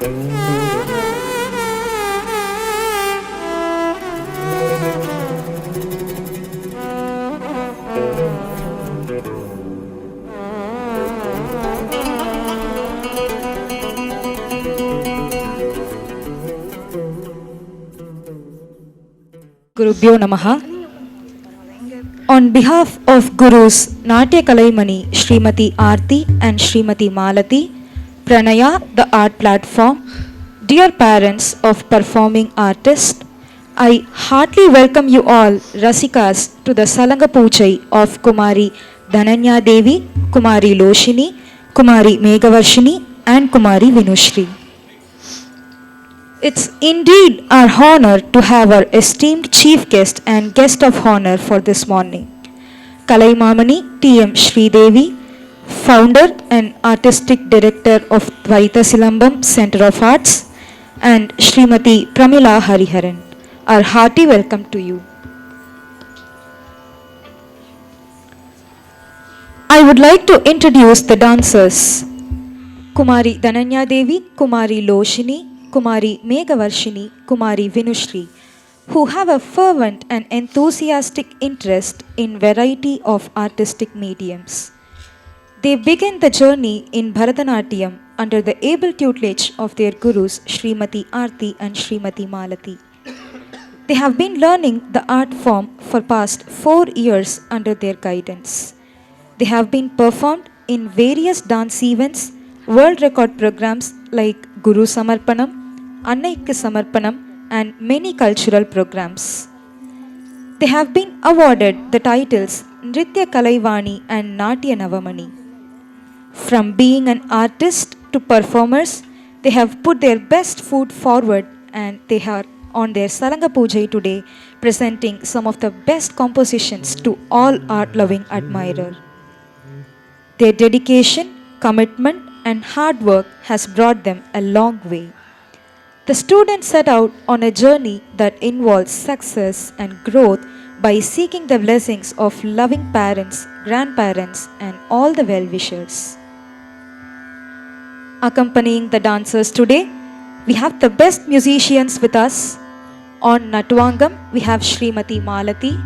Gurubhyo Namaha. On behalf of Gurus Natya Kalaimani, Srimati Aarti and Srimati Malati, Pranaya, the art platform, dear parents of performing artists, I heartily welcome you all, Rasikas, to the Salanga Poochai of Kumari Dhananya Devi, Kumari Loshini, Kumari Meghavarshini, and Kumari Vinushri. It's indeed our honor to have our esteemed chief guest and guest of honor for this morning, Kalaimamani T.M. Sridevi, founder and artistic director of Dvaita Silambam Center of Arts, and Srimati Pramila Hariharan. Our hearty welcome to you. I would like to introduce the dancers. Kumari Dhananya Devi, Kumari Loshini, Kumari Meghavarshini, Kumari Vinushri, who have a fervent and enthusiastic interest in variety of artistic mediums. They begin the journey in Bharatanatyam under the able tutelage of their gurus Srimati Aarti and Srimati Malati. They have been learning the art form for past 4 years under their guidance. They have been performed in various dance events, world record programs like Guru Samarpanam, Annaikku Samarpanam, and many cultural programs. They have been awarded the titles Nritya Kalaivani and Natya Navamani. From being an artist to performers, they have put their best foot forward, and they are on their Salanga Pujai today presenting some of the best compositions to all art-loving admirers. Their dedication, commitment, and hard work has brought them a long way. The students set out on a journey that involves success and growth by seeking the blessings of loving parents, grandparents, and all the well-wishers. Accompanying the dancers today, we have the best musicians with us. On Natwangam, we have Srimati Malati.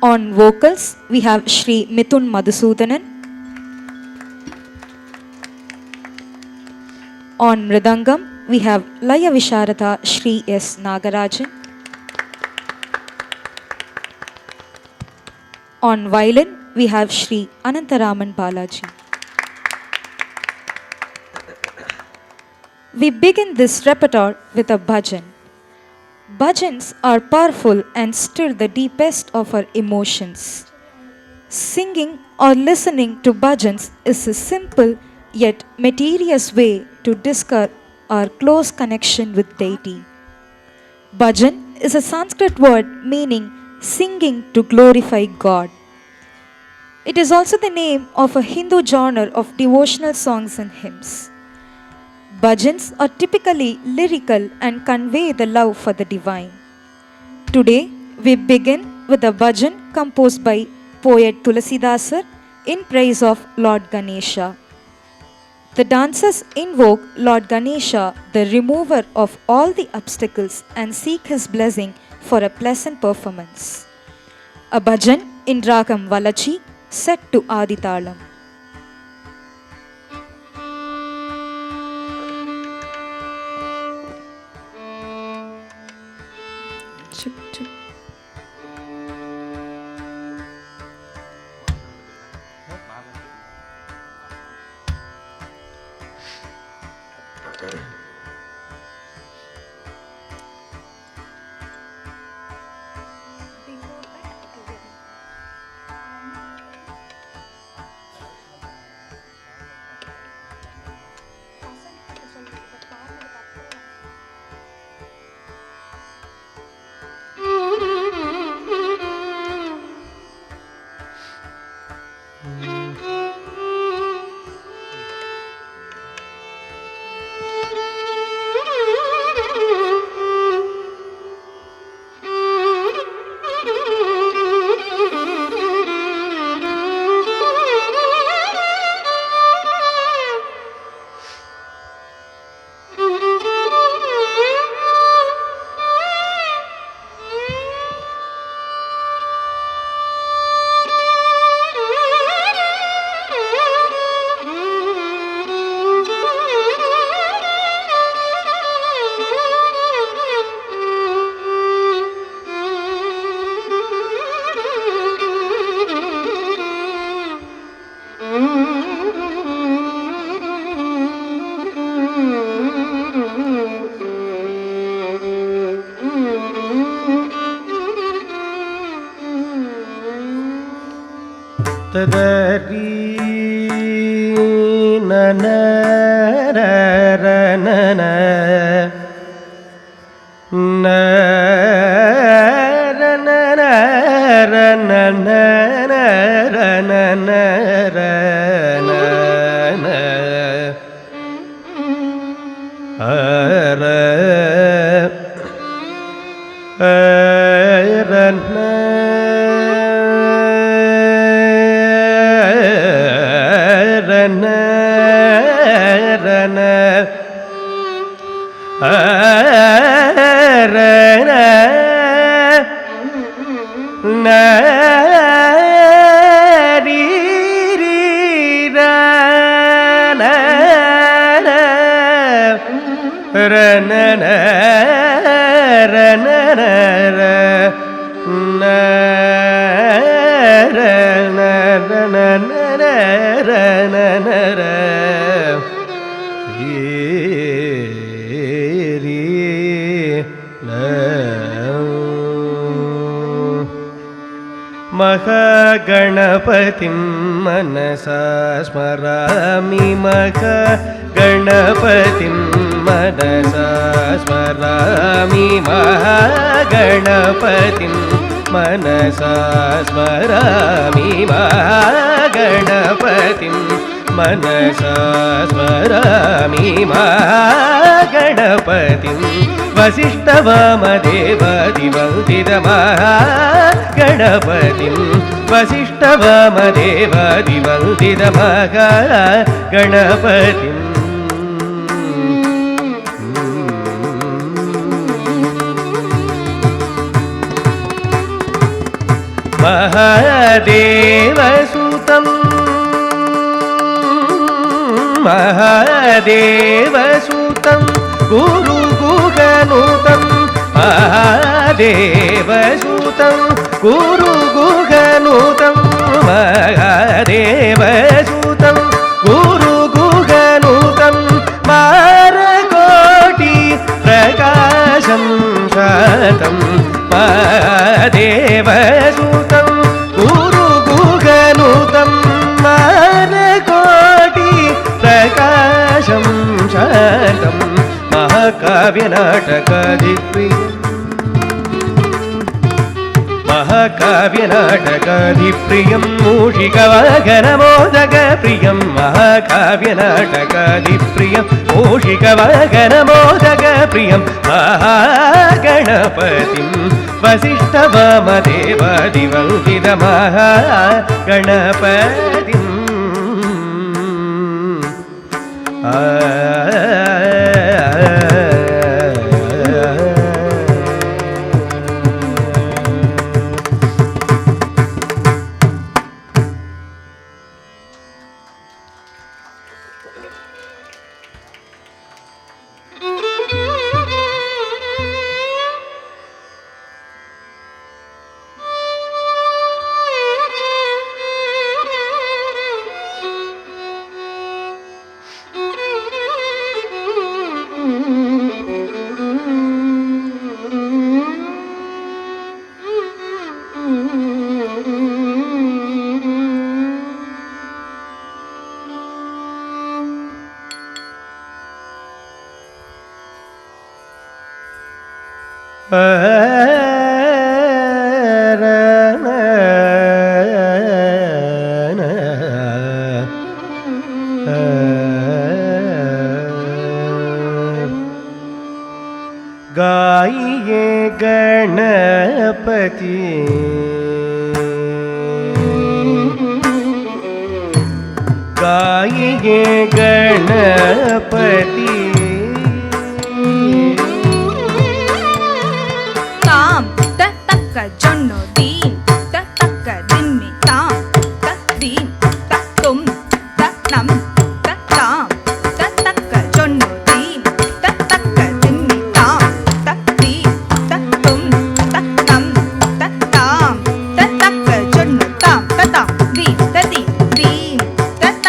On vocals, we have Shri Mithun Madhusudanan. On Mridangam, we have Laya Visharada Shri S. Nagarajan. On violin, we have Shri Anantaraman Balaji. We begin this repertoire with a bhajan. Bhajans are powerful and stir the deepest of our emotions. Singing or listening to bhajans is a simple yet mysterious way to discover our close connection with deity. Bhajan is a Sanskrit word meaning singing to glorify God. It is also the name of a Hindu genre of devotional songs and hymns. Bhajans are typically lyrical and convey the love for the divine. Today, we begin with a bhajan composed by poet Tulasidasar in praise of Lord Ganesha. The dancers invoke Lord Ganesha, the remover of all the obstacles, and seek his blessing for a pleasant performance. A bhajan in Ragam Valachi set to Aditalam. Chuk, chuk. ತದರಿ ನನ ನನ महागणपतिं मनसा स्मरामि महागणपतिं मनसा स्मरामि महागणपतिं मनसा स्मरामि महागणपतिं मनसा स्मरामि महागणपतिं वसिष्ठवामदेवादिवन्दितमहागणपतिं वसिष्ठवामदेवादिवन्दितमहागणपतिं महादेवसुतं महादेवसुतं गुरुगुहनुतं महादेवसुतं गुरुगुहनुतं महादेवसुतं गुरुगुहनुतं मारकोटि प्रकाशं शान्तं महादेवसुतं गुरुगुहनुतं मारकोटि प्रकाशं शान्तं महाकाव्यनाटकादिप्रियं महाकाव्यनाटकादिप्रियं मूषिकवाहनमोदकप्रियं महाकाव्यनाटकादिप्रियं मूषिकवाहनमोदकप्रियं महागणपतिं वसिष्ठवामदेवादिवन्दितमहागणपतिं गाइए गणपति गाइए गणपति ताम तक जन्नो दीन तक दिम्मी ताम तक दीन तक तुम तक नम तक ताम तक जन्नो दीन तक दिम्मी ताम तक दीन तक तुम तक नम तक ताम तक जन्नो ताम तता दीन तती दीन तक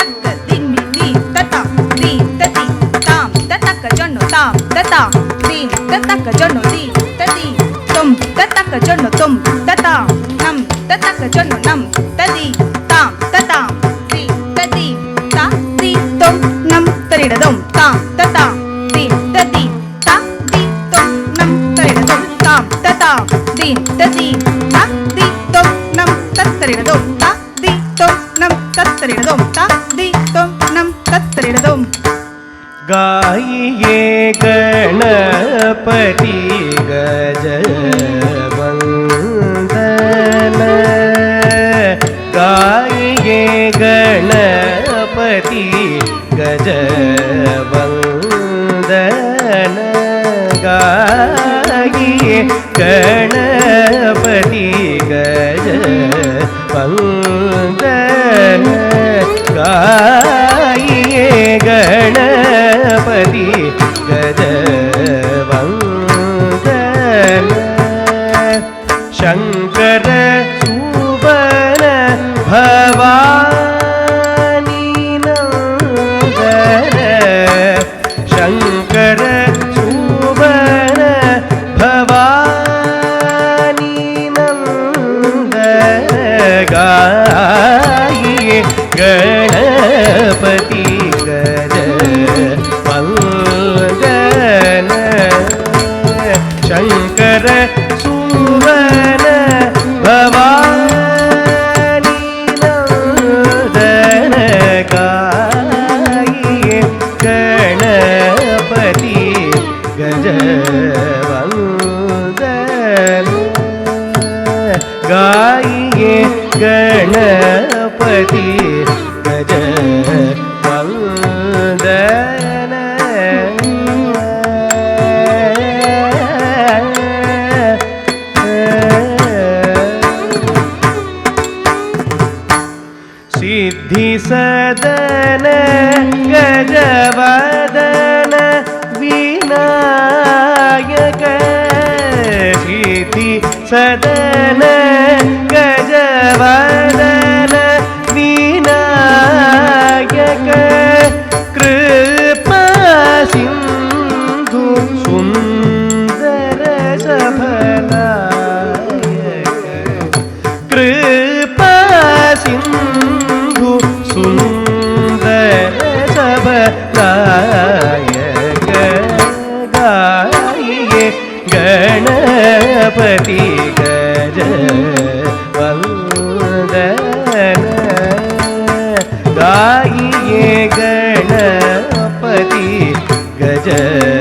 दिम्मी दीन तता दीन तती ताम तक जन्नो ताम तता दीन तक जन्नो दीन तती तुम तक जन्नो तुम तता नम तक जन्नो नम तदी ता தாம் ததாம் தீம் ததீம் தா தி தொம் நம் தரிடதும் தாம் ததாம் தீம் ததீம் தா தி தொம் நம் தரிடதும் தாம் ததாம் தீம் ததீம் தா தி தொம் நம் தத்தரிடதும் தா தி தொம் நம் தத்தரிடதும் தா தி தொம் நம் தத்தரிடதும் गाइए गणपति गजवंदन गाइए गणपति गजवंदन गाइए गणपति गजवंदन गाइए गणपति गजवंदन शंकर सुवन भवानी नंदन शंकर सुवन भवानी नंदन गाइए गणपति गजवंदन शंकर सुवन भवानी नंदन गाइए गणपति गजवंदन गाइए गणपति गजवंदन सिद्धि सदन गजवदन विनायक सिद्धि सदन गजवदन विनायक कृपा सिंधु सुंदर सफलायक कृपा सिंधु सुंदर सफलायक गाइए गणपति गजवंदन गाइए गणपति गजवंदन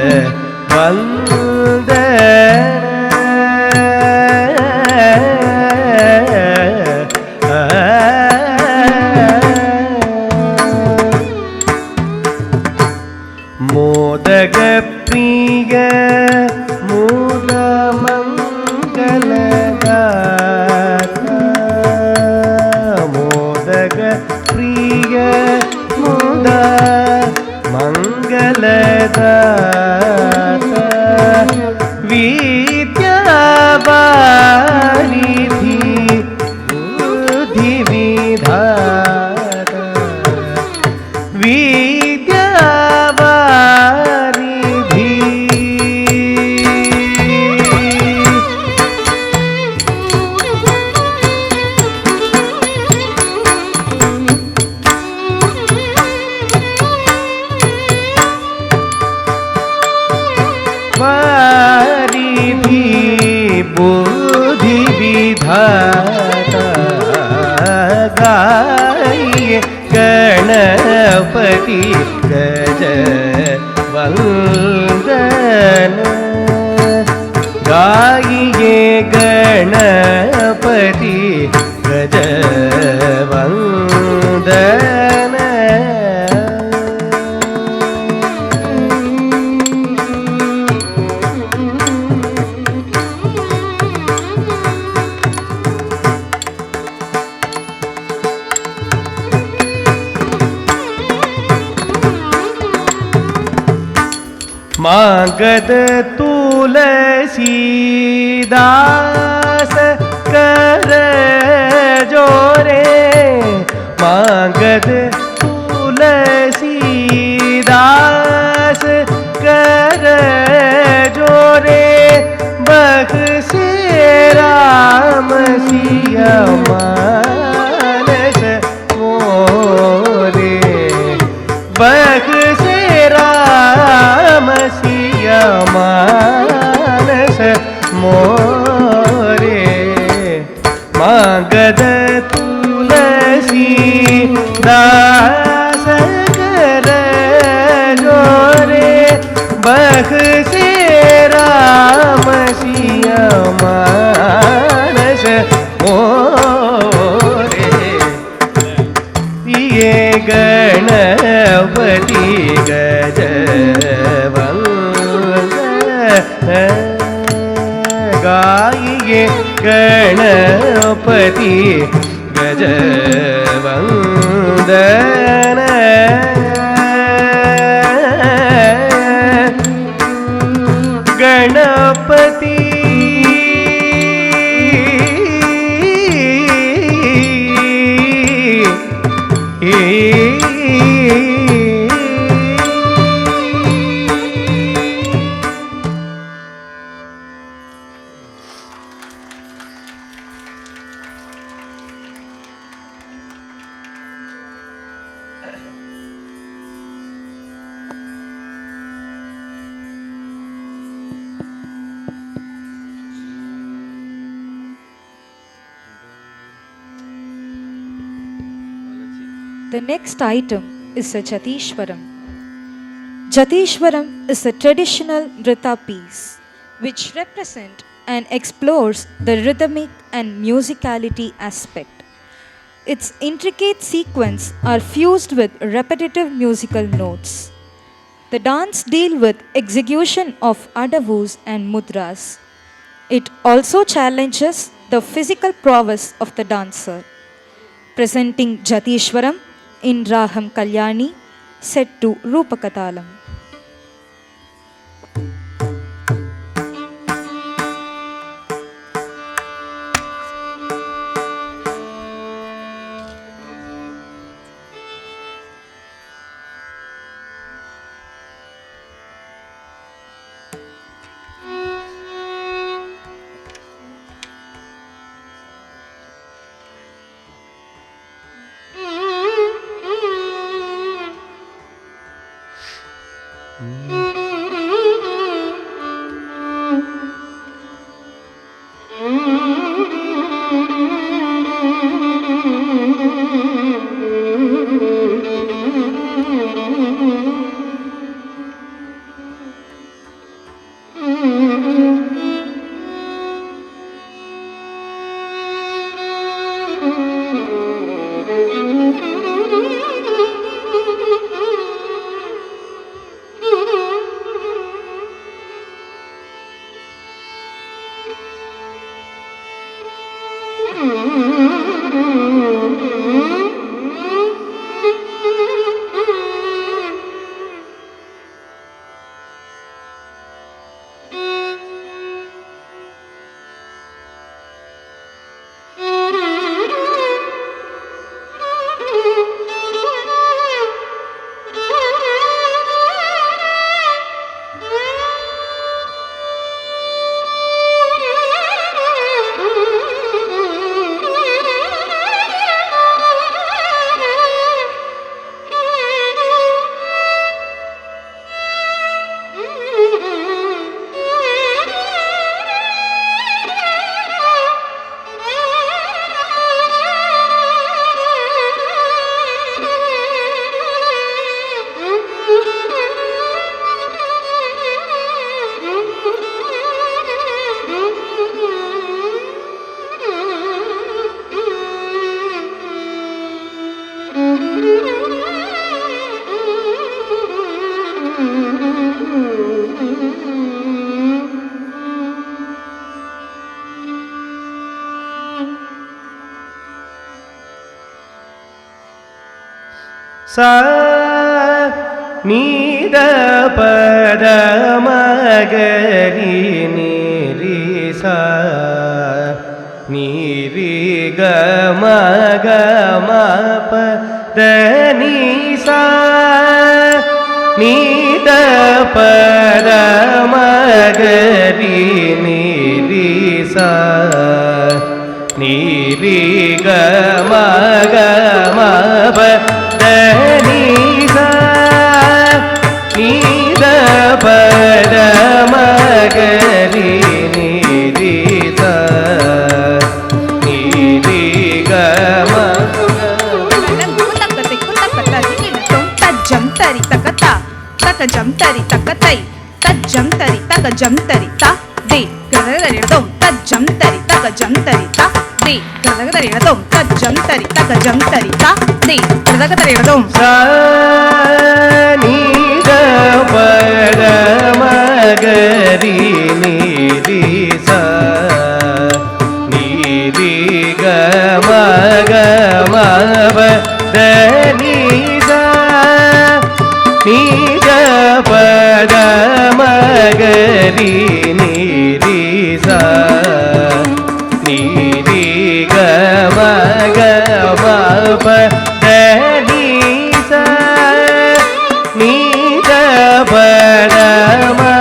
मोदक प्रिय मूल मंगलदाता मोदक प्रिय मूल मंगलदाता विद्यावारिधि बुद्धि विधाता विद्यावारिधि वारिधि बुद्धि विधाता गाइए गणपति गजवंदन गाइए गणपति गजवंदन मागध तुलसीदास कर जोरे मागध तुलसीदास कर जोरे बख्शे राम सिया मानस रख से राम सिया मानस मोरे ये गणपति गजवंद गाइए Ganpati गजवंदन Ganpati The next item is a Jatishwaram. Jatishwaram is a traditional Nrita piece which represents and explores the rhythmic and musicality aspect. Its intricate sequences are fused with repetitive musical notes. The dance deals with execution of adavus and mudras. It also challenges the physical prowess of the dancer. Presenting Jatishwaram in Raham Kalyani, set to Rupakatalam. सा नीद पद मगरी नीरी सा नीरी ग मग म पद नी सा नीद पद मगरी नीरी सा नीरी ग मग म पद नी सा नीद पद मगरी नीरी सा नीरी ग तक जम तरी तकता तक जम तरी तकतई तक jam tari taka jam tari ta di gadagari dom ta jam tari taka jam tari ta di gadagari dom ta jam tari taka jam tari ta di gadagari dom sa ni da pa da ma ga ri ni ri sa ni ri ga ma ba da ni sa ni da pa da ma ga ri ni ri sa ni ri ga ma ba da ni sa ni da pa da ma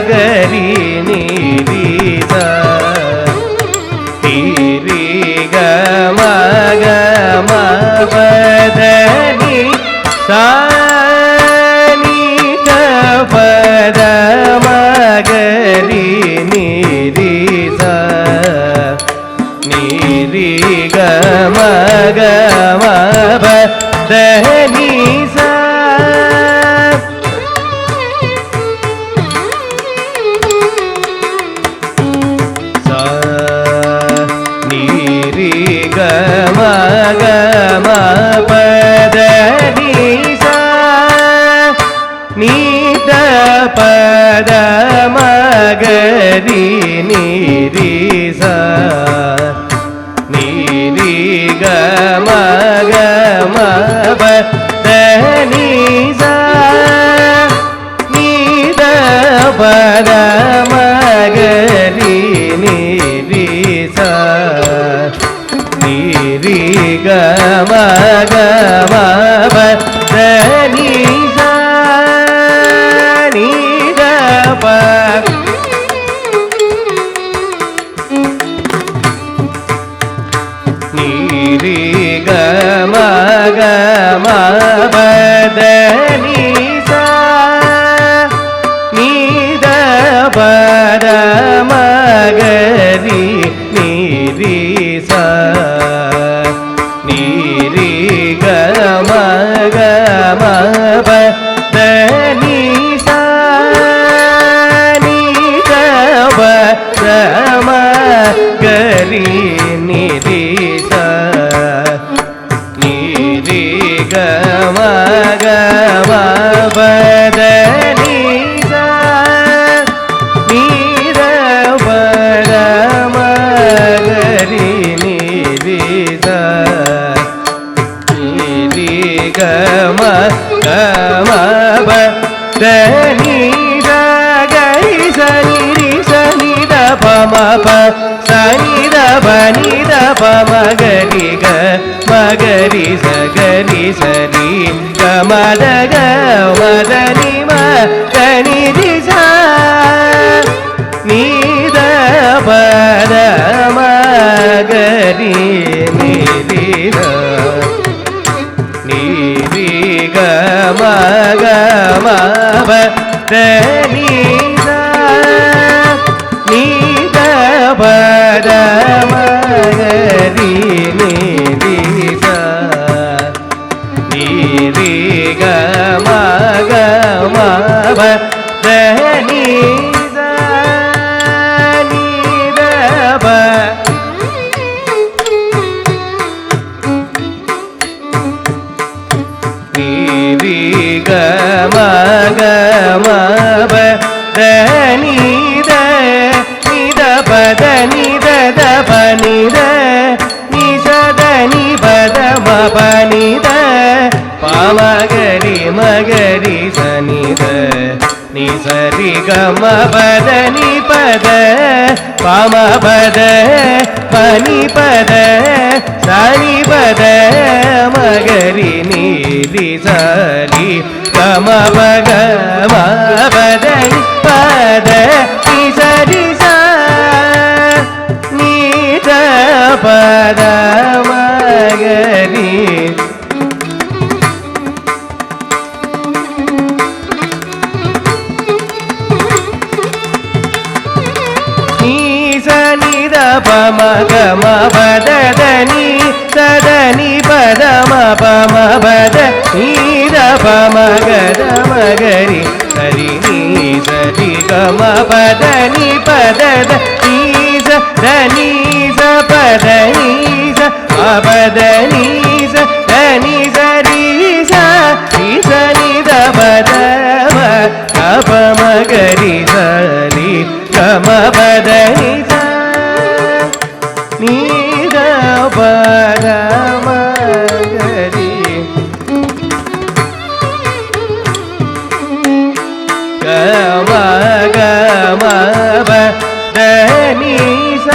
ga ri ni ri sa ni ri ga ma ba da ni sa ni da pa da ma ga ri ni ri sa ni ri ga ma ba da ni sa sa ni ri ga ma ba da ni sa ni da pa da ma ga ri ni ri sa ni ri ga ma ba da ni sa ni da pa da ma ga ri ni ri sa ni ri ga ma ba da ni sa ni da pa ni ri ga ma ba da ni sa ni da pa da ma ga ri ni ri sa ni ri ga ma ba da ni sa ni da pa da ma ga ri ni ri sa ni ri ga ma ba da ni sa ni da pa da ma ga ri ni ri sa ni ri ga ma ba da ni da ga ri sa ni da pa ma pa sa ni da pa ma ga ri sa ga ri sa ni ga ma da ni ma ga ni ri sa ni da pa da ma ga ri ni ri sa ni ri ga ma ba da ni sa ni da pa da ma ga ri ni ri sa ni ri ga ma ba da ni sa ni da pa ni ri ga ma ba da ni da pa da ni da pa ni da ni sa da ni pa da ma pa ni da pa ma ga ri sa ni da ni sa ri ga ma pa da ni pa da pa ma pa da pa ni pa da sa ni pa da ma ga ri ni ri sa ri ga ma pa da ni pa da ni sa ri sa ni da pa da ma ga ri pa ma ga ma pa da da ni sa da ni pa da ma pa ma pa da ni da pa ma ga ri sa ri ni ಸರಿ ಗಮ ಪದ ನಿ ಪದದ ನೀಸ ಧನೀಸ ಪದ ನೀಸ ಪದ ನೀಸ ಧನಿ ಸರಿ ಸ ನಿದ ಪದ ಗಮ ಮಗರಿ ಸರಿ ಗಮ ಪದ ನಿಸ ನೀದ ಪದ ಮಗರಿ ಗಮ ಗಮ ಪದ ನಿಸ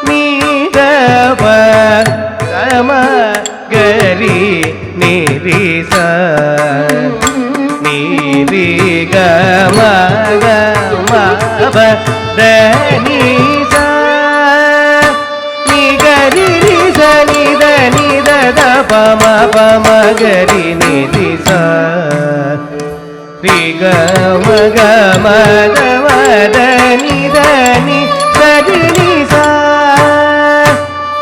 ನೀದ ಪದ ಗರಿ ನಿರಿ ಸ ನಿರಿ ಗಮ ಗಮ ಪದ ನಿಸ ನಿ ಗರಿ ಸ ನಿದ ನಿದ ದ ಪಮ ಪಮ ಗರಿ ನಿರಿ ಸ ರಿ ಗಮ ಗಮ ದ ನಿದ ನಿ ಸರಿ ನಿ ಸ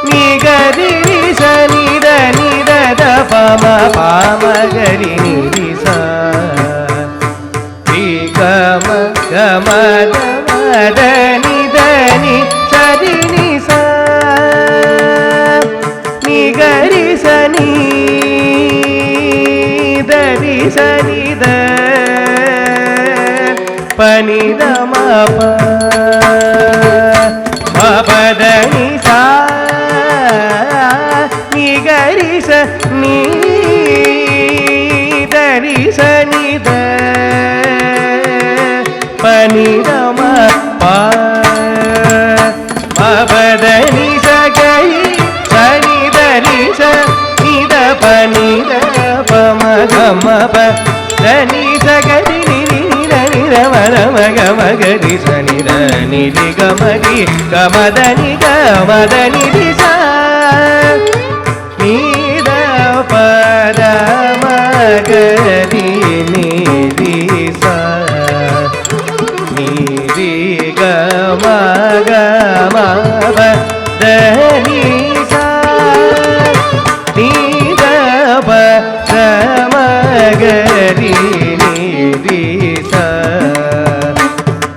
ನಿ ಗರಿ ಸ ನಿದ ನಿದ ದ ಪಮ ಪಮ ಗರಿ ನಿರಿ ಸ ರಿ ಗಮ ಗಮ ದ ನಿದ ನಿ ಸರಿ ನಿ ಸ ನಿ ಗರಿ ಸ ನಿ ದ ನಿ ದ ಪನಿ ದ ಮ ಪದ ನಿ ಸ ನಿ ಗರಿ ಸ ನೀ ಧರಿ ಸ ನಿ ದ ಪನಿ ದ ಮ ಪದ ನಿ ಸ ಗರಿ ಸ ನಿ ಧರಿ ಸ ನಿ ದ ಪನಿ ದ ಪ ಮ ಗ ಮ ಪ ದ ನಿ ಸ ಗರಿ ನಿ ನಿ ದ ನಿ ದ ಮ ದ ಮ ಗ ಮ ಗರಿ ಸ ನಿ ದ ನಿ ರಿ ಗ ಮ ರಿ ಗ ಮ ದ ನಿ ಗ ಮ ದ ನಿ ರಿ ಸ ನಿ ದ ಪ ದ ಮ ಗರಿ ನಿ ರಿ ಸ ನಿ ರಿ ಗ ಮ ಗ ಮ ಪ ದ ನಿ ಸ ನಿ ದ ಪ ದ ಮ ಗರಿ ನಿ ರಿ ಸ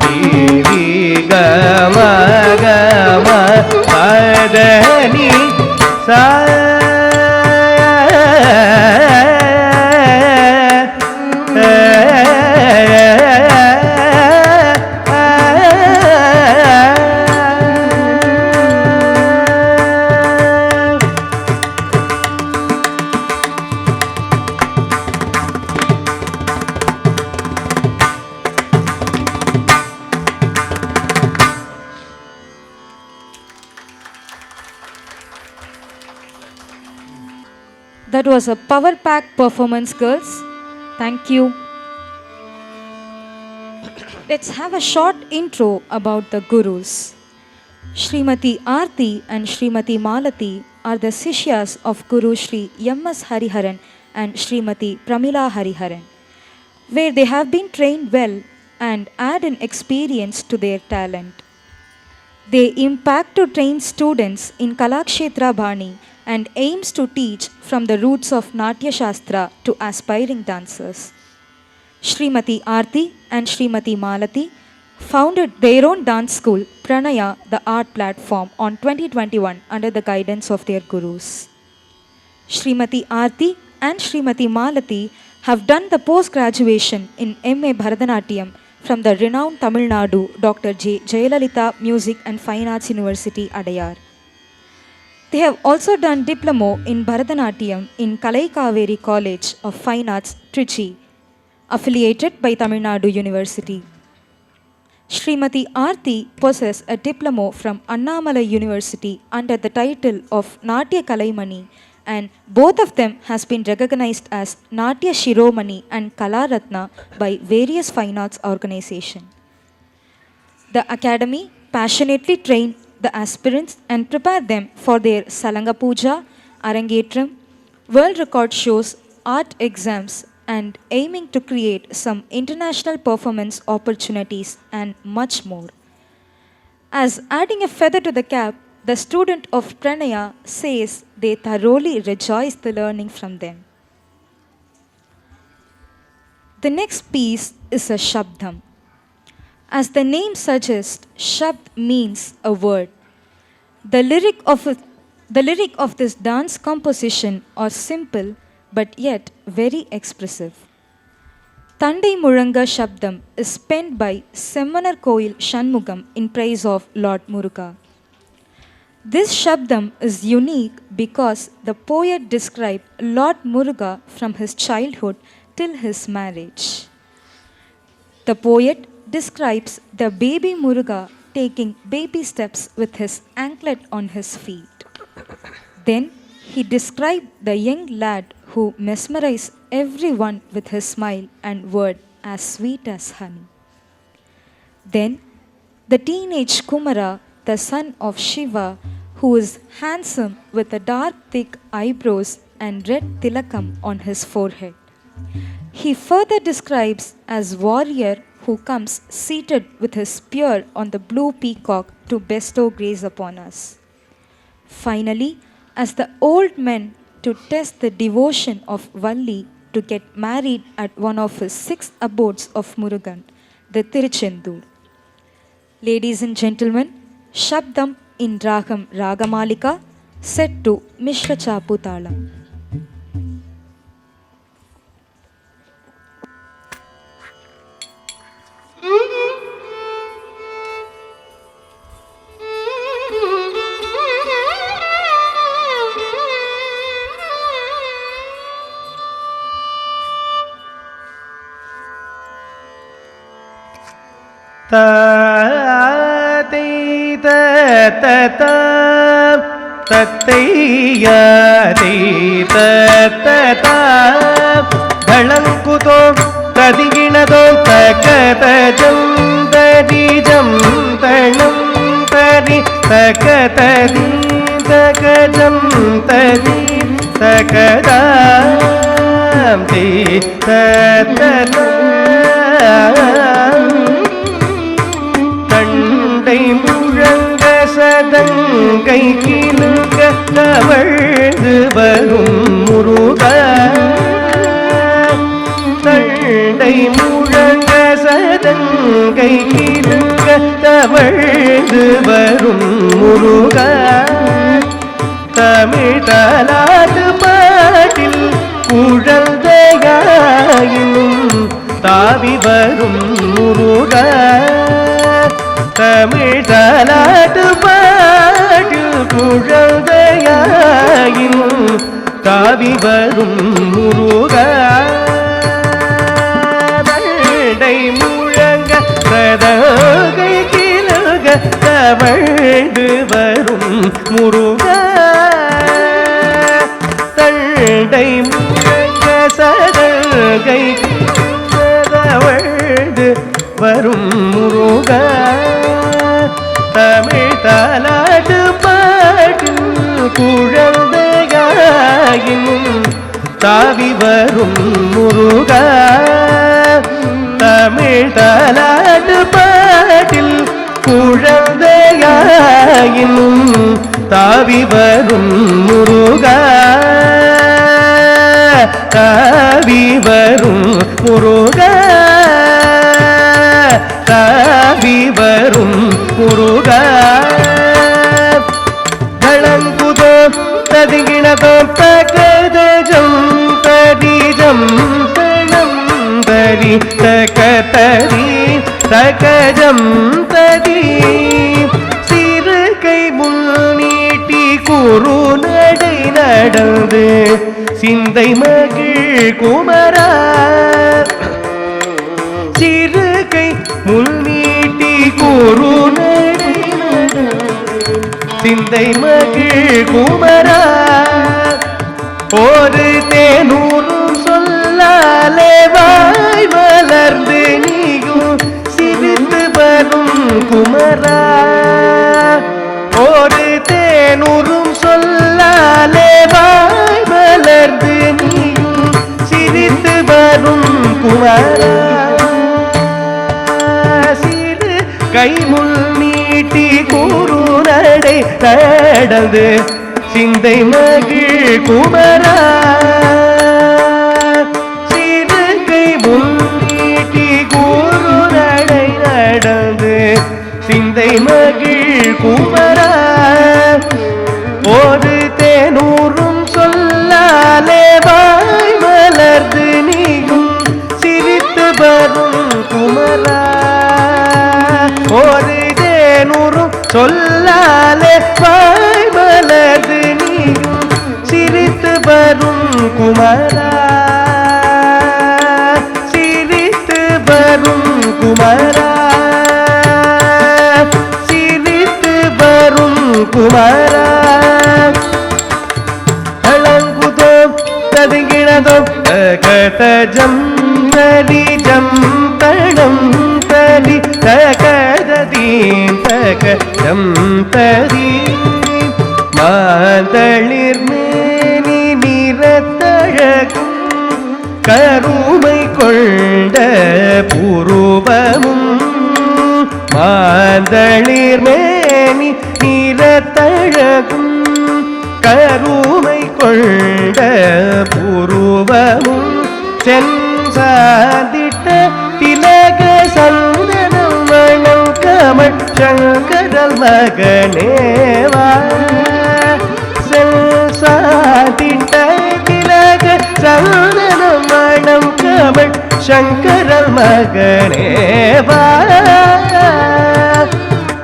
ನಿ ರಿ ಗ ಮ ಗ ಮ ಪ ದ ನಿ ಸ That was a power-packed performance, girls. Thank you. Let's have a short intro about the Gurus. Srimati Aarti and Srimati Malati are the Sishyas of Guru Sri M.S. Hariharan and Srimati Pramila Hariharan, where they have been trained well and add an experience to their talent. They impact to train students in Kalakshetra Bani and aims to teach from the roots of Natya Shastra to aspiring dancers. Srimati Aarti and Srimati Malati founded their own dance school, Pranaya, the art platform, on 2021 under the guidance of their gurus. Srimati Aarti and Srimati Malati have done the post-graduation in MA Bharatanatyam from the renowned Tamil Nadu Dr. J. Jayalalitha Music and Fine Arts University, Adayar. They have also done Diploma in Bharatanatyam in Kalai Kaveri College of Fine Arts, Trichy, affiliated by Tamil Nadu University. Srimati Aarti possesses a diploma from Annamalai University under the title of Natya Kalaimani, and both of them has been recognized as Natya Shiromani and Kala Ratna by various fine arts organizations. The academy passionately train the aspirants and prepare them for their Salanga Puja, Arangetram, world record shows, art exams, and aiming to create some international performance opportunities and much more. As adding a feather to the cap, the student of Pranaya says they thoroughly rejoice the learning from them. The next piece is a Shabdam. As the name suggests, Shabd means a word. The lyric of this dance composition are simple but yet very expressive. Tandai Muranga Shabdam is penned by Semmanar Koil Shanmugam in praise of Lord Muruga. This Shabdam is unique because the poet described Lord Muruga from his childhood till his marriage. The poet describes the baby Muruga taking baby steps with his anklet on his feet. Then he described the young lad who mesmerized everyone with his smile and word as sweet as honey. Then the teenage Kumara, the son of Shiva, who is handsome with a dark thick eyebrows and red tilakam on his forehead. He further describes as warrior who comes seated with his spear on the blue peacock to bestow grace upon us. Finally, as the old men to test the devotion of Valli to get married at one of his 6 abodes of Murugan, the Tiruchendur. Ladies and gentlemen, Shabdam in Ragam Ragamalika set to Mishra Chapu Talam. ಧಳಂಕುತೋ ತದಿಗಿಣದೋ ತಕತಜಂ ತದಿಜಂ ತಣಂ ತರಿ ತಕತದಿ ತಕಜಂ ತದಿ ತಕದಾಂ ತಿ ತತನ தண்டை முழங்க சதங்கை கிழங்க தவழ்ந்து வரும் முருகா. தண்டை முழங்க சதங்கை கிழங்க தவழ்ந்து வரும் முருகா. தமிழ் தாலாட்டு பாட்டில் குழந்தையாயினும் தாவி வரும் முருகா. தமிழ் தாலாட்டு பாட்டில் குழந்தையாயினும் தாவி வரும் முருகா. தண்டை முழங்க சதங்கை கிழங்க தவழ்ந்து வரும் முருகா. தண்டை முழங்க சதங்கை தவழ்ந்து வரும் முருகா. தமிழ் தாலாட்டு பாட்டு குழந்தையாயினும் தாவி வரும் முருகா. தமிழ் தாலாட்டு பாட்டில் குழந்தையாயினும் தாவி வரும் முருகா. தாவி வரும் முருகா. தாவி வரும் முருகா. ಧಳಂಕುದೋ ತದಿಗಿಣದೋ ತಕದಜಂ ತದಿಜಂ ತಣಂ ತರಿ ತಕತರಿ தகஜம் ததி. சிறு கை முன்னீட்டி குறு நடை நடந்து சிந்தை மகிழ் குமரா. சிறு கை முன்னீட்டி குறு நடை நடந்து சிந்தை மகிழ் குமரா. ஒரு தேனூரும் சொல்லாலே வாய் மலர்ந்து நீயும் சிரித்து வரும் குமரா. ஒரு தேனூரும் சொல்லாலே வாய் மலர்ந்து நீயும் சிரித்து வரும் குமரா. சிறு கைமுள் நீட்டி கூறு நடை நடந்து சிந்தை மகிழ் குமரா. சிறு கை முன் மகிழ் குமரா போது தேனூரும் சொல்லாலே வாய் மலர்ந்து நீயும் சிரித்து வரும் குமரா ஒரு தேனூரும் சொல்லாலே வாய் மலர்ந்து நீயும் சிரித்து வரும் குமரா சிரித்து வரும் குமரா சிரித்து வரும் குமரா அலங்குதோம் ததுங்கிணதோம் தகதஜம் தரி ஜம் தடம் தரி தகததீம் தகஜம் தரி மாதளிர் மேனி நிறத்தழகும் கருமை கொண்ட புருவமும் மாதளிர் மேனி நிறத்தழகும் கருமை கொண்ட புருவமும் சென்சாதிட்ட திலக சந்தனம் மணம் கமழ் சங்கரல் மகனேவா சென்சாதிட்ட திலக சந்தனம் மணம் கமழ் சங்கரல் மகனேவா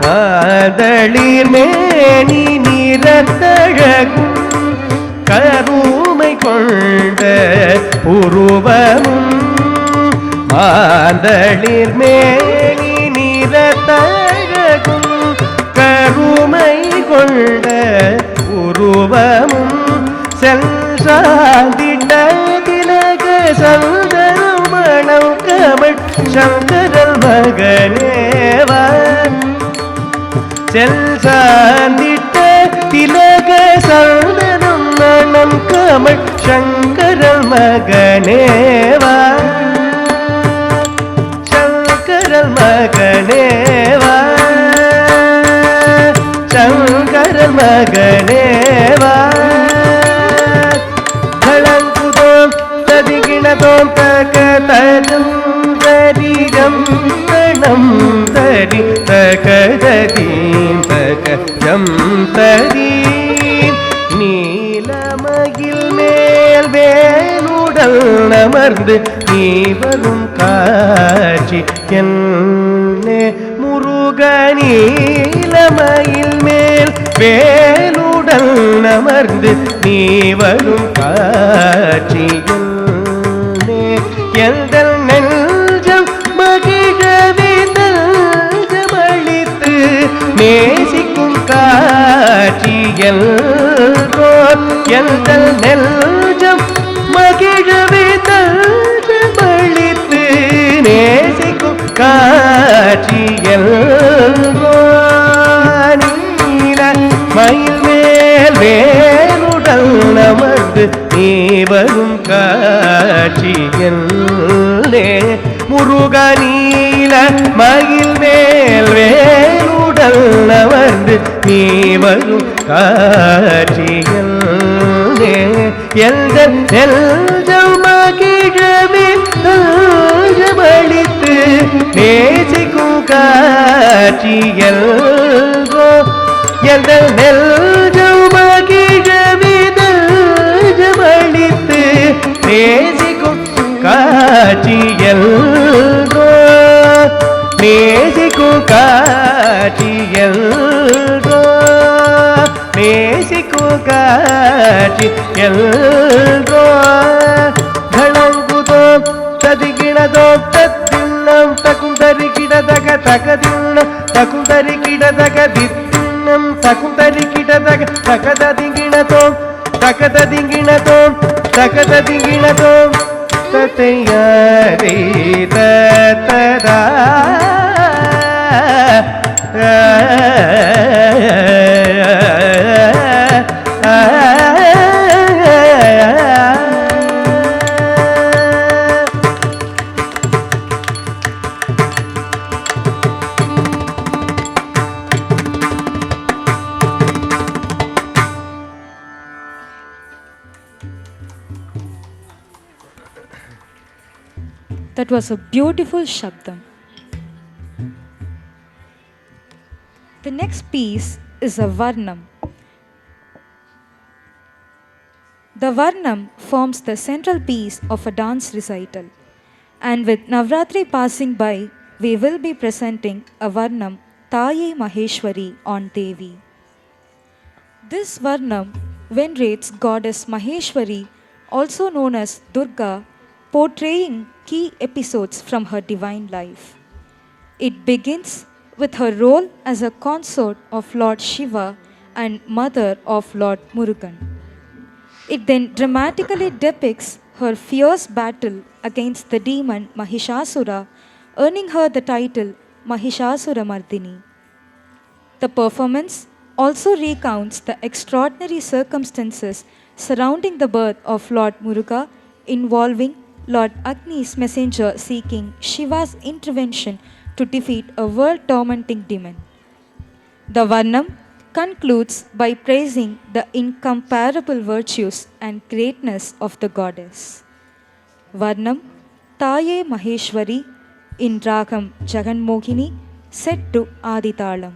மாதளிர் மேனி நிறத்தழகும் கருமை கொண்ட உருவமும் மாதளிர் மேனி நிறத்தழகும் கருமை கொண்ட உருவமும் செல்சாந்திட்ட திலக சந்தனம் மணம் கமழ் சங்கரல் மகனேவா செல்சாந்திட்ட திலக சந்தனம் மணம் கமழ் சங்கரல் மகனேவா சங்கரல் மகனேவா சங்கரல் மகனேவா கலங்குதோம் ததிகிணதோம் தகதஜம் தரிகம் தணம் தரி தகததீம் தகஜம் தரி நீலமகில் மேல் வேலுடல் அமர்ந்து நீ வரும் காட்சி என்னே முருக நீலமயில் மேல் வேலுடல் அமர்ந்து நீ வரும் காட்சி என்னே எங்கள் நெஞ்சம் மகிழவே நல்ஜமளித்து நேசிக்கும் காட்சி எங்கள் நெஞ்சம் மகிழவே நல்ஜமளித்து நேசிக்கும் காட்சி நீல மயில் மேல் வேலுடல் அமர்ந்து நீ வரும் காட்சியல்லே முருக நீல மயில் மேல் வேலுடல் அமர்ந்து நீ வரும் காட்சியல்லே எந்த நெஞ்சம் மகிழவே நல்ஜமளித்து நேசிக்கும் காட்சியல்கோ எந்த நெஞ்சம் மகிழவே நல்ஜமளித்து நேசிக்கும் காட்சியல்கோ நேசிக்கும் காட்சியல்கோ நேசிக்கும் காட்சியல்கோ களங்குதோம் ததிகிணதோம் தத்தின்னம் தக்கும் தரிகிடதக தகதின்னம் தக்கும் தரிகிடதக தித்தின்னம் தக்கும் தரிகிடதக தகததிங்கிணதோம் தகததிங்கிணதோம் தகததிங்கிணதோம் தத்தையாரே தததா That was a beautiful Shabdam. The next piece is a Varnam. The Varnam forms the central piece of a dance recital, and with Navratri passing by, we will be presenting a Varnam Taye Maheshwari on Devi. This Varnam venerates goddess Maheshwari, also known as Durga, portraying key episodes from her divine life. It begins with her role as a consort of Lord Shiva and mother of Lord Murugan. It then dramatically depicts her fierce battle against the demon Mahishasura, earning her the title Mahishasuramardini. The performance also recounts the extraordinary circumstances surrounding the birth of Lord Muruga, involving Lord Agni's messenger seeking Shiva's intervention to defeat a world-tormenting demon. The Varnam concludes by praising the incomparable virtues and greatness of the goddess. Varnam Taye Maheshwari in Ragam Jaganmohini, set to Aditalam.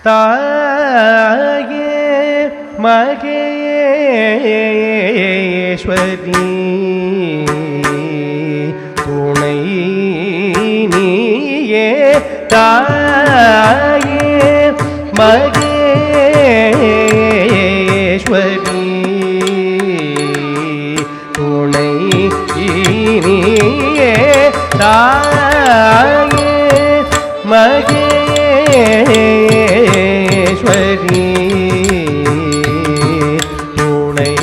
தாயே மகேஸ்வரி துணை நீயே தாயே மகேஸ்வரி துணை நீயே தாயே மகேஸ்வரி துணை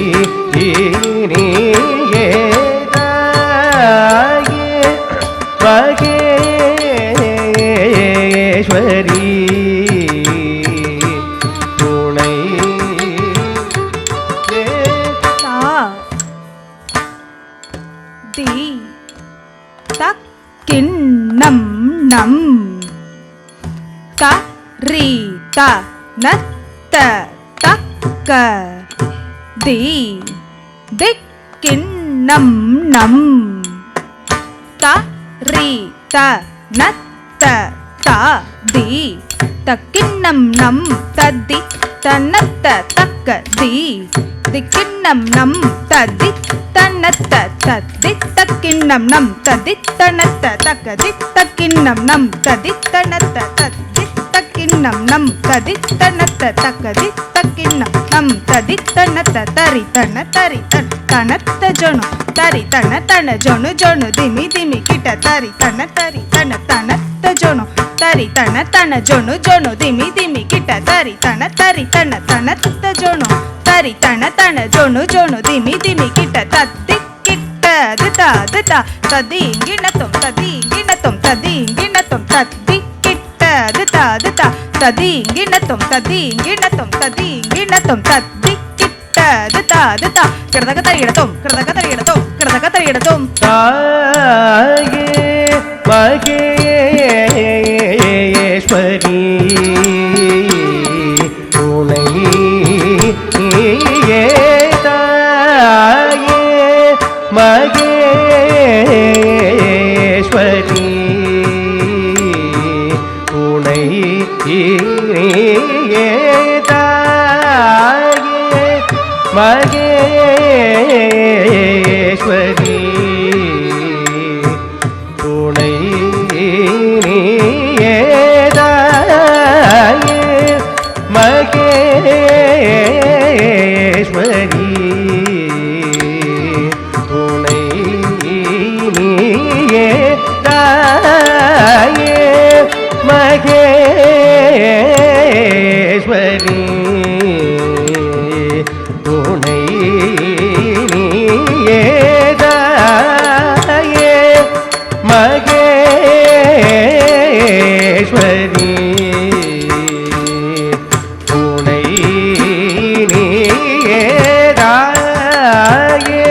நீயே தாயே மகேஸ்வரி துணை ता दी तक किन्नम नम क री ता नत्त तक दी दिक किन्नम नम क री ता नत्त ता दी तकिन्नम नम तद्दि तन्नत्त तक दी दिक्किन्नम नम तद्दि तन्नत्त तद्दि तक्किन्नम नम तद्दि तन्नत्त तक दि तक्किन्नम नम तद्दि तन्नत्त तद्दि तक्किन्नम नम तद्दि तन्नत्त तक दि तक्किन्नम नम तद्दि तन्नत्त तरि तन तनत्त जोनु तरि तन जोनु जोनु दिमि दिमि किट तरि तन तनत्त जोनु तरि तन जोनु जोनु दिमि दिमि किट तरि तन तनत्त जोनु तरि तन जोनु जोनु दिमि दिमि किट तद्दि किट दिता दिता तदि गिनतुम तदि गिनतुम तदि गिनतुम तद्दि किट दिता दिता तदि गिनतुम तदि गिनतुम तदि गिनतुम तद्दि किट दिता दिता किडदकतरियडतुम किडदकतरियडतुम किडदकतरियडतुम ताये मगेश्वरी तुणै மகேஸ்வரி துணை நீயே தாயே மகேஸ்வரி துணை நீயே தாயே மகேஸ்வரி துணை நீயே தாயே மகேஸ்வரி துணை நீயே தாயே மகேஸ்வரி துணை நீயே தாயே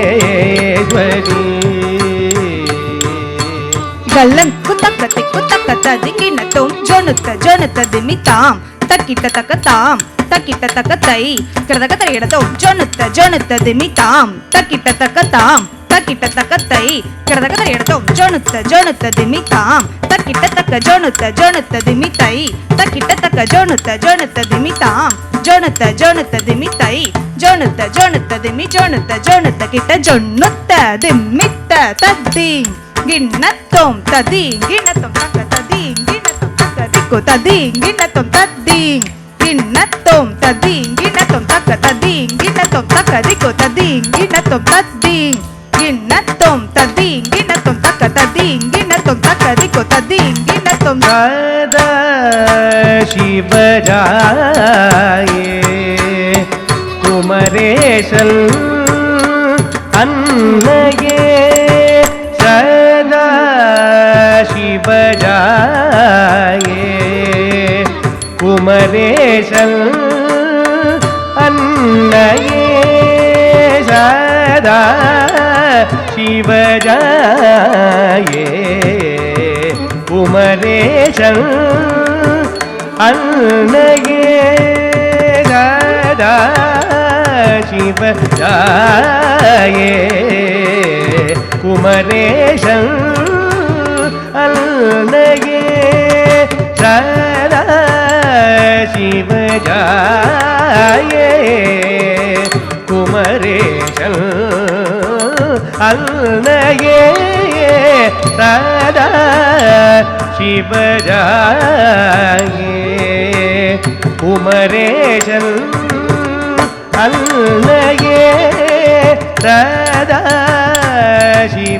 மகேஸ்வரி ಗಲ್ಲನ್ ಕುತಕತೆ ಕುತಕತ ದಿಗಿನತೋಂ ಜೊನುತ ಜೊನುತ ದಿಮಿತಾಂ ತಕ್ಕಿಟ ತಕತಾಂ ತಕ್ಕಿಟ ತಕತೈ ಕರದಕ ತರಿಯಡತೋಂ ಜೊನುತ ಜೊನುತ ದಿಮಿತಾಂ ತಕ್ಕಿಟ ತಕತಾಂ ತಕ್ಕಿಟ ತಕತೈ ಕರದಕ ತರಿಯಡತೋಂ ಜೊನುತ ಜೊನುತ ದಿಮಿತಾಂ ತಕ್ಕಿಟ ತಕ ಜೊನುತ ಜೊನುತ ದಿಮಿತೈ ತಕ್ಕಿಟ ತಕ ಜೊನುತ ಜೊನುತ ದಿಮಿತಾಂ ಜೊನುತ ಜೊನುತ ದಿಮಿತೈ ಜೊನುತ ಜೊನುತ ದಿಮಿ ಜೊನುತ ಜೊನುತ ಕಿಟ ಜೊನ್ನುತ್ತ ದಿಮ್ಮಿತ್ತ ತದ್ದಿಂ ಗಿನ್ನತ್ತೋಂ ತದೀಂ ಗಿನ್ನತ್ತೋಂ ತಕ ತದೀಂ ಗಿನ್ನತ್ತೋಂ ತಕ ದಿಕ್ಕು ತದೀಂ ಗಿನ್ನತ್ತೋಂ ತದ್ದೀಂ ಗಿನ್ನತ್ತೋಂ ತದೀಂ ಗಿನ್ನತ್ತೋಂ ತಕ ತದೀಂ ಗಿನ್ನತ್ತೋಂ ತಕ ದಿಕ್ಕು ತದೀಂ ಗಿನ್ನತ್ತೋಂ ತದ್ದೀಂ ಗಿನ್ನತ್ತೋಂ ತದೀಂ ಗಿನ್ನತ್ತೋಂ ತಕ ತದೀಂ ಗಿನ್ನತ್ತೋಂ ತಕ ದಿಕ್ಕು ತದೀಂ ಗಿನ್ನತ್ತೋಂ ಸದಾ ಶಿವರಾಯೇ ಕುಮರೇಶನ್ ಅನ್ನಯೇ ಸದಾ ಶಿವರಾಯೇ ಕುಮರೇಶನ್ ಅನ್ನಯೇ ಸದಾ ಶಿವರಾಯೇ ಕುಮರೇಶನ್ ಅನ್ನಯೇ ಸದಾ ಶಿವರಾಯೇ ಕುಮರೇಶನ್ ಅನ್ನಯೇ ಸದಾ ಶಿವರಾಯೇ ಕುಮರೇಶನ್ ಅನ್ನಯೇ ಸದಾ ಶಿವರಾಯೇ ಕುಮರೇಶನ್ ಅನ್ನಯೇ ಸದಾ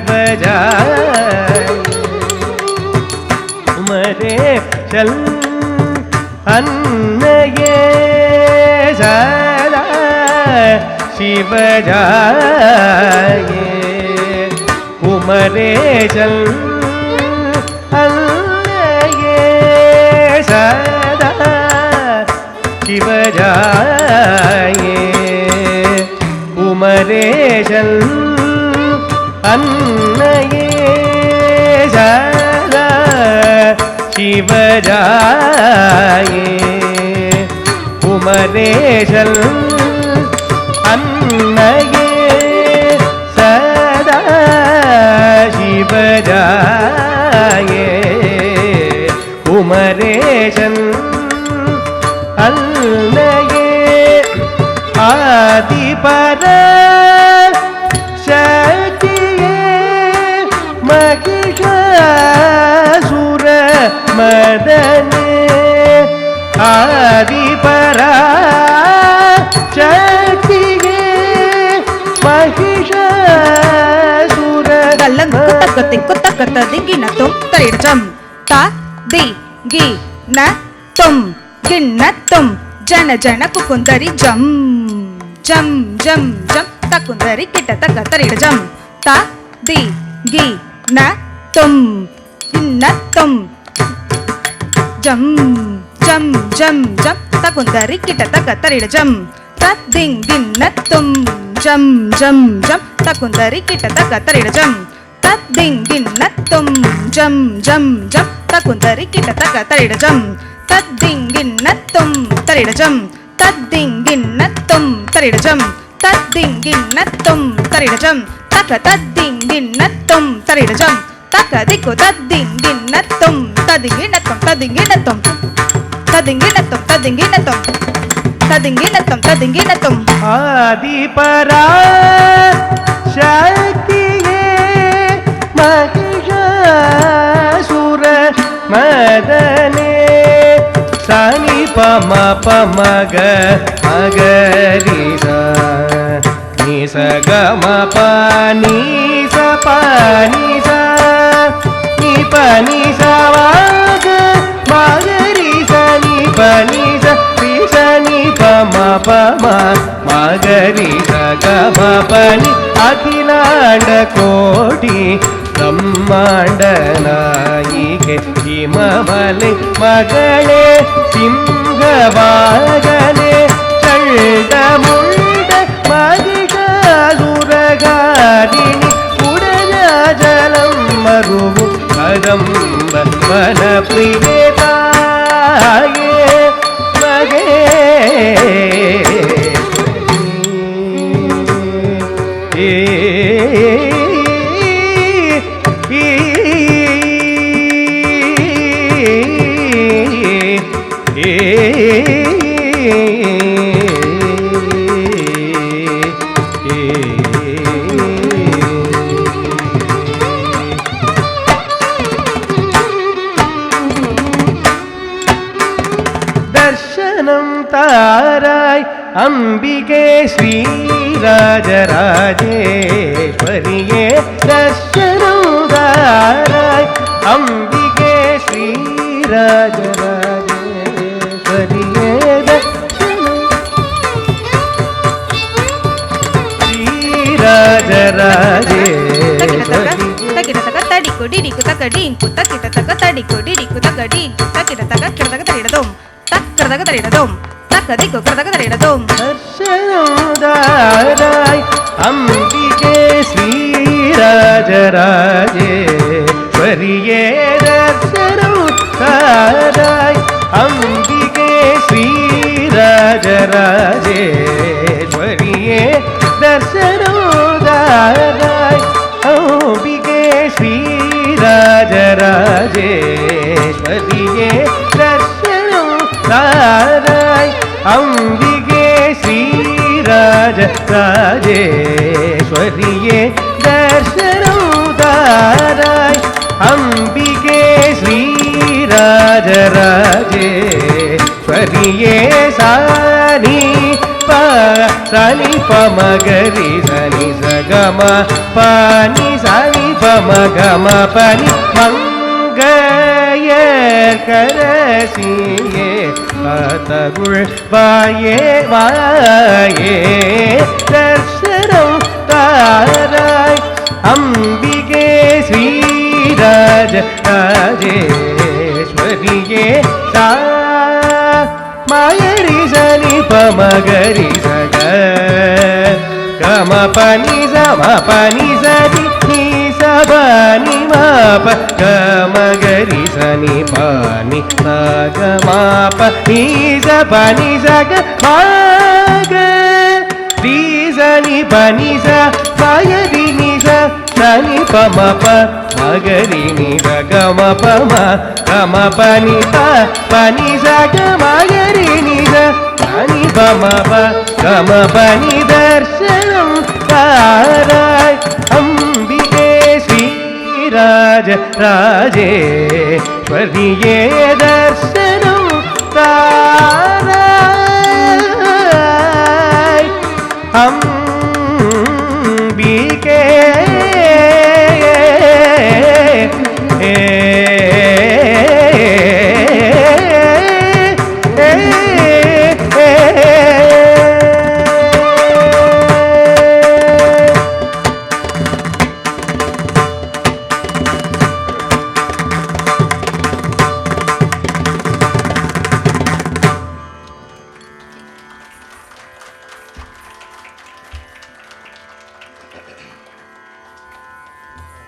ಶಿವರಾಯೇ ಕುಮರೇಶನ್ ಅನ್ನಯೇ ಸದಾ ಶಿವರಾಯೇ ಕುಮರೇಶನ್ ಅನ್ನಯೇ ಸದಾ ಶಿವರಾಯೇ ಕುಮರೇಶನ್ ಅನ್ನಯೇ ಸದಾ ಶಿವರಾಯೇ ಕುಮರೇಶನ್ ಅನ್ನಯೇ ಸದಾ ಶಿವರಾಯೇ ಕುಮರೇಶನ್ ಅನ್ನಯೇ ಆದಿಪರ ಶಕ್ತಿಯೇ ಮಹಿಷಾಸುರ ಮದನೆ ಆದಿಪರ ಶಕ್ತಿಯೇ ಮಹಿಷಾಸುರ ಗಲ್ಲನ್ ಕುತಕತೆ ಕುತಕತ ದಿಗಿನತೋಂ ತರಿಯಡಜಂ ತ ದಿ ಗಿ ನ ತುಂ ಗಿನ್ನತ್ತುಂ ಜನ ಜನ ಕುಕುಂದರಿ ಜಂ ಜಂ ಜಂ ಜಂ ತಕುಂದರಿ ಕಿಟ ತಕ ತರಿಯಡಜಂ ತ ದಿ ಗಿ ನ ತುಂ ಗಿನ್ನತ್ತುಂ ಜಂ ಜಂ ಜಂ ಜಂ ತಕುಂದರಿ ಕಿಟ ತಕ ತರಿಯಡಜಂ ತದ್ದಿಂ ಗಿನ್ನತ್ತುಂ ಜಂ ಜಂ ಜಂ ತಕುಂದರಿ ಕಿಟ ತಕ ತರಿಯಡಜಂ ತದ್ದಿಂ ಗಿನ್ನತ್ತುಂ ಜಂ ಜಂ ಜಂ ತಕುಂದರಿ ಕಿಟ ತಕ ತರಿಯಡಜಂ ತದ್ದಿಂ ಗಿನ್ನತ್ತುಂ ತರಿಯಡಜಂ ತದ್ದಿಂ ಗಿನ್ನತ್ತುಂ ತರಿಯಡಜಂ தத்திங்கிண்ணத்தும் தரிடஜம் தக்க தத்திங்கிண்ணத்தும் தரிடஜம் தக்க திக்கு தத்திங்கிண்ணத்தும் ததிங்கிண்ணத்தும் ததிங்கிண்ணத்தும் ததிங்கிண்ணத்தும் ததிங்கிண்ணத்தும் ததிங்கிண்ணத்தும் ததிங்கிண்ணத்தும் ஆதிபரா சக்தியே மகிஷாசுர மதனே சனி பம பமக மகரிச நிச கம பனிச பனிச நி பனிச வாக மகரிச நி பனிச ரிசனி பம பம மகரிச கம பனி அகிலாண்ட கோடி ಬ್ರಹ್ಮಾಂಡ ನಾಯಿಕೆ ಹಿಮಮಲೆ ಮಗಳೇ ಸಿಂಹವಾಗನೆ ಚಳ್ಳ ಮುಳ್ಳ ಮಗಿಷಾಸುರಗಾರಿಣಿ ಉಡಲ ಜಲಂ ಮರುವು ಕದಂಬ ವನ ಪ್ರಿಯೆ ತಾಯೇ ಮಗೇ दर्शनं ताराय अंबिके श्रीराजराजेश्वरिये दर्शनं ताराय अंबिके श्रीराजराजेश्वरिये दर्शनं श्रीराजराजेश्वरिये ತಕಿಟತಕ ತಡಿಕು ಡಿಡಿಕು ತಕಡೀಂಕು ತಕಿಟತಕ ತಡಿಕು ಡಿಡಿಕು ತಕಡೀಂಕು ತಕಿಟತಕ ಕಿಟತಕ ತರಿಡದೋಂ ತಕ್ಕರದಕ ತರಿಡದೋಂ ತಕ್ಕದಿಕ್ಕು ಕರದಕ ತರಿಡದೋಂ ದರ್ಶನೋದಾರಾಯ ಅಂಬಿಕೆ ಶ್ರೀರಾಜರಾಜೇಶ್ವರಿಯೇ ದರ್ಶನೋದಾರಾಯ ಅಂಬಿಕೆ ಶ್ರೀರಾಜರಾಜೇಶ್ವರಿಯೇ ದರ್ಶನೋದಾರಾಯ ಅಂಬಿಕೆ ಶ್ರೀರಾಜರಾಜೇಶ್ವರಿಯೇ ದರ್ಶನೋದಾರಾಯ ಅಂಬಿಕೆ ಶ್ರೀರಾಜರಾಜೇಶ್ವರಿಯೇ ದರ್ಶನೋದಾರಾಯ ಅಂಬಿಕೆ ಶ್ರೀರಾಜರಾಜೇಶ್ವರಿಯೇ ಸಾನಿ ಪ ಸನಿ ಪ ಮಗರಿ ಸನಿ ಸಗಮ ಪನಿ ಸನಿ ಪ ಮಗಮ ಪನಿ ಮಂಗಯ ಕರಸಿಯೇ பதகுள் வாயே வாயே தர்சனம் தாராய் அம்பிகே ஸ்ரீராஜராஜேஸ்வரியே சா மாயரி சனி பமகரி சக கம பனி சம பனி சதி நீ சபனி மாப கமகரி சனி பனி சக மாப நீ சபனி சக மாக நீ சனி பனி ச மாயரி நீ சனி பம ப மகரி நீ கம பம கம பனி ப பனி சக மகரி நீ சனி பம ப கம பனி தர்சனம் தாராய் அம்பிகே ஸ்ரீராஜராஜேஸ்வரியே தர்சனம் தாராய் அம்பிகே